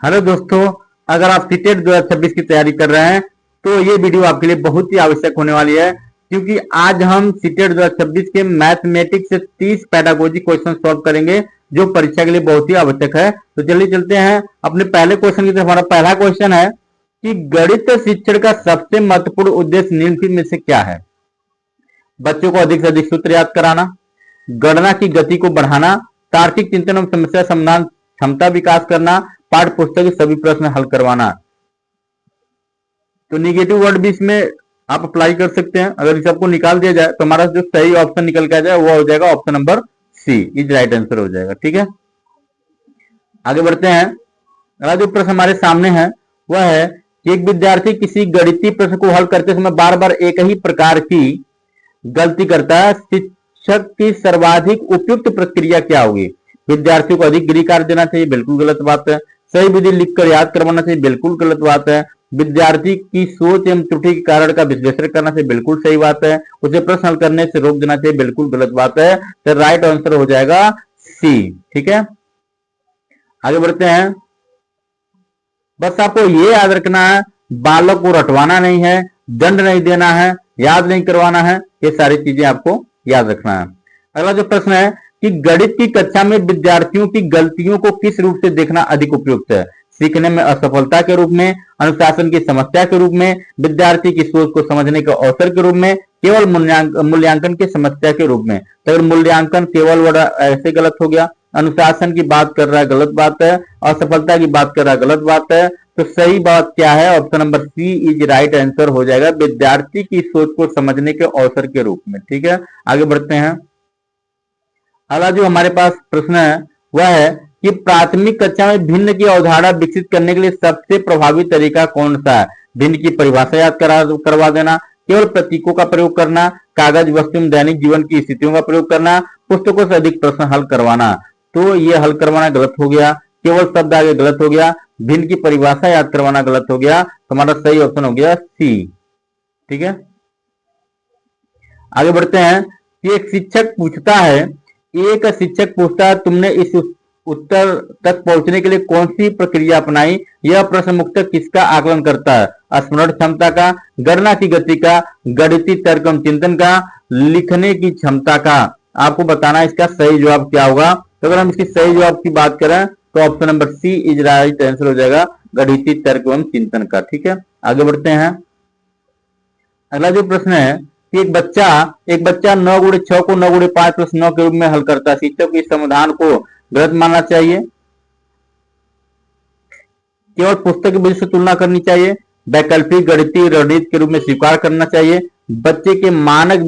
Hello दोस्तों, अगर आप सीटेट 2026 की तैयारी कर रहे हैं तो ये वीडियो आपके लिए बहुत ही आवश्यक होने वाली है, क्योंकि आज हम सीटेट 2026 के मैथमेटिक्स से 30 पेडागोजी क्वेश्चन सॉल्व करेंगे जो परीक्षा के लिए बहुत ही आवश्यक है। तो चलिए चलते हैं अपने पहले क्वेश्चन की तरफ। हमारा पहला क्वेश्चन है कि गणित शिक्षण का सबसे महत्वपूर्ण उद्देश्य निम्नलिखित में से क्या है? बच्चों को अधिक से अधिक सूत्र याद कराना, गणना की गति को बढ़ाना, तार्किक चिंतन और समस्या समाधान क्षमता विकास करना, पाठ्य पुस्तक के सभी प्रश्न हल करवाना। तो निगेटिव वर्ड भी इसमें आप अप्लाई कर सकते हैं। अगर इस सबको निकाल दिया जाए तो हमारा जो सही ऑप्शन निकल के आ जाए वो हो जाएगा option number C, is right answer हो जाएगा। ठीक है, आगे बढ़ते हैं। अगला जो प्रश्न हमारे सामने है वह है कि एक विद्यार्थी किसी गणितीय प्रश्न को हल करते समय बार बार एक ही प्रकार की गलती करता है। शिक्षक की सर्वाधिक उपयुक्त प्रक्रिया क्या होगी? विद्यार्थियों को अधिक गृह कार्य देना चाहिए, बिल्कुल गलत बात है। सही विधि लिखकर याद करवाना चाहिए, बिल्कुल गलत बात है। विद्यार्थी की सोच एवं त्रुटि के कारण का विश्लेषण करना चाहिए, बिल्कुल सही बात है। उसे प्रश्न हल करने से रोक देना चाहिए, बिल्कुल गलत बात है। तो राइट आंसर हो जाएगा सी। ठीक है, आगे बढ़ते हैं। बस आपको ये याद रखना है, बालक को रटवाना नहीं है, दंड नहीं देना है, याद नहीं करवाना है, ये सारी चीजें आपको याद रखना है। अगला जो प्रश्न है कि गणित की कक्षा में विद्यार्थियों की गलतियों को किस रूप से देखना अधिक उपयुक्त है? सीखने में असफलता के रूप में, अनुशासन की समस्या के रूप में, विद्यार्थी की सोच को समझने के अवसर के रूप में, केवल मूल्यांकन की समस्या के रूप में। तो अगर मूल्यांकन केवल वर्ड ऐसे गलत हो गया, अनुशासन की बात कर रहा है गलत बात है, असफलता की बात कर रहा है गलत बात है। तो सही बात क्या है? Option number C is right answer हो जाएगा, विद्यार्थी की सोच को समझने के अवसर के रूप में। ठीक है, आगे बढ़ते हैं। अगला जो हमारे पास प्रश्न है वह है कि प्राथमिक कक्षा में भिन्न की अवधारणा विकसित करने के लिए सबसे प्रभावी तरीका कौन सा है? भिन्न की परिभाषा याद करवा देना, केवल प्रतीकों का प्रयोग करना, कागज वस्तु में दैनिक जीवन की स्थितियों का प्रयोग करना, पुस्तकों से अधिक प्रश्न हल करवाना। तो ये हल करवाना गलत हो गया, केवल शब्द आगे गलत हो गया, भिन्न की परिभाषा याद करवाना गलत हो गया। तो हमारा सही ऑप्शन हो गया सी। ठीक है, आगे बढ़ते हैं कि एक शिक्षक पूछता है तुमने इस उत्तर तक पहुंचने के लिए कौन सी प्रक्रिया अपनाई? यह प्रश्न मुख्यतः किसका आकलन करता है? स्मरण क्षमता का, गणना की गति का, गणितीय तर्क एवं चिंतन का, लिखने की क्षमता का। आपको बताना इसका सही जवाब क्या होगा। तो अगर हम इसकी सही जवाब की बात करें तो option number C is right answer हो जाएगा, गणितीय तर्क एवं चिंतन का। ठीक है, आगे बढ़ते हैं। अगला जो प्रश्न है कि एक बच्चा 9 गुणे 6 को 9 गुणे 5 प्लस 9 के रूप में हल करता है। शिक्षक को इस समाधान को गलत मानना चाहिए, केवल पुस्तक की वजह से तुलना करनी चाहिए, वैकल्पिक गणितीय रणनीति के रूप में स्वीकार करना चाहिए, बच्चे के मानक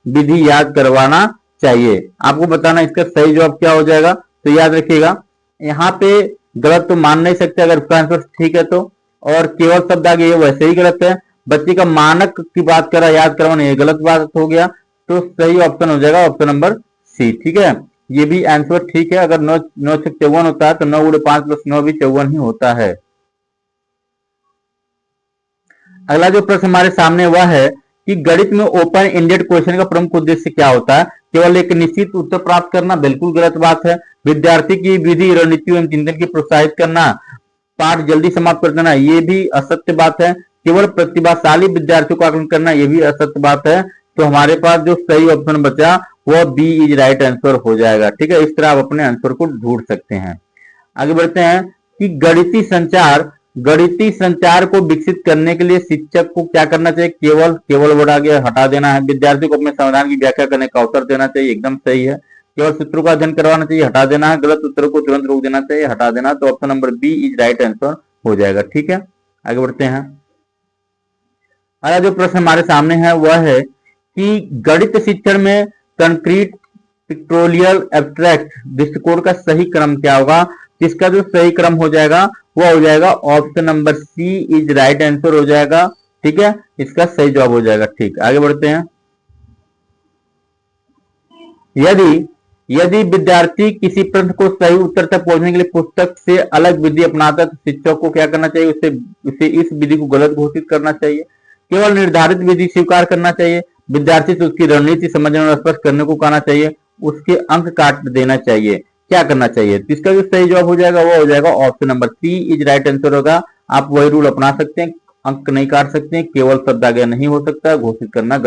विधि याद करवाना चाहिए। आपको बताना इसका सही जवाब क्या हो जाएगा। तो याद रखिएगा, यहाँ पे गलत तो मान नहीं सकते अगर उसका आंसर ठीक है तो, और केवल शब्द आगे वैसे ही गलत है। बच्चे का मानक की बात करा याद करवाना, ये गलत बात हो गया। तो सही ऑप्शन हो जाएगा ऑप्शन नंबर सी। ठीक है, ये भी आंसर ठीक है। अगर 9 9 से 54 होता है तो 9 गुणे 5 प्लस 9 भी 54 ही होता है। अगला जो प्रश्न हमारे सामने वह है कि गणित में ओपन एंडेड क्वेश्चन का प्रमुख उद्देश्य क्या होता है? केवल एक निश्चित उत्तर प्राप्त करना, बिल्कुल गलत बात है। विद्यार्थी की विधि रणनीति एवं चिंतन की प्रोत्साहित करना, पाठ जल्दी समाप्त कर देना, ये भी असत्य बात है। केवल प्रतिभाशाली विद्यार्थियों को आकलन करना, ये भी असत्य बात है। तो हमारे पास जो सही ऑप्शन बचा वह बी इज राइट आंसर हो जाएगा। ठीक है, इस तरह आप अपने आंसर को ढूंढ सकते हैं। आगे बढ़ते हैं कि गणितीय संचार को विकसित करने के लिए शिक्षक को क्या करना चाहिए? केवल वर्ड आगे हटा देना है। विद्यार्थी को अपने समाधान की व्याख्या करने का अवसर देना चाहिए, एकदम सही है। केवल सूत्रों का अध्ययन करवाना चाहिए, हटा देना है। गलत उत्तरों को तुरंत रोक देना चाहिए, हटा देना। तो option number B is right answer हो जाएगा। ठीक है, आगे बढ़ते हैं। अगला जो प्रश्न हमारे सामने है वह है कि गणित शिक्षण में कंक्रीट पिक्टोरियल एब्स्ट्रैक्ट दृष्टिकोण का सही क्रम क्या होगा? जिसका जो सही क्रम हो जाएगा वह हो जाएगा option number C is right answer हो जाएगा। ठीक है, इसका सही जवाब हो जाएगा। ठीक, आगे बढ़ते हैं। यदि विद्यार्थी किसी प्रश्न को सही उत्तर तक पहुंचने के लिए पुस्तक से अलग विधि अपनाता है तो शिक्षक को क्या करना चाहिए? उसे इस विधि को गलत घोषित करना चाहिए, केवल निर्धारित विधि स्वीकार करना चाहिए, विद्यार्थी से उसकी रणनीति समझने और स्पष्ट करने को कहना चाहिए, उसके अंक काट देना चाहिए। क्या करना चाहिए। तो इसका जो सही जवाब हो जाएगा वो हो जाएगा option number C is right answer होगा। आप वही रूल अपना सकते हैं, अंक नहीं काट सकते हैं, केवल शब्द आगे नहीं हो सकता, घोषित करना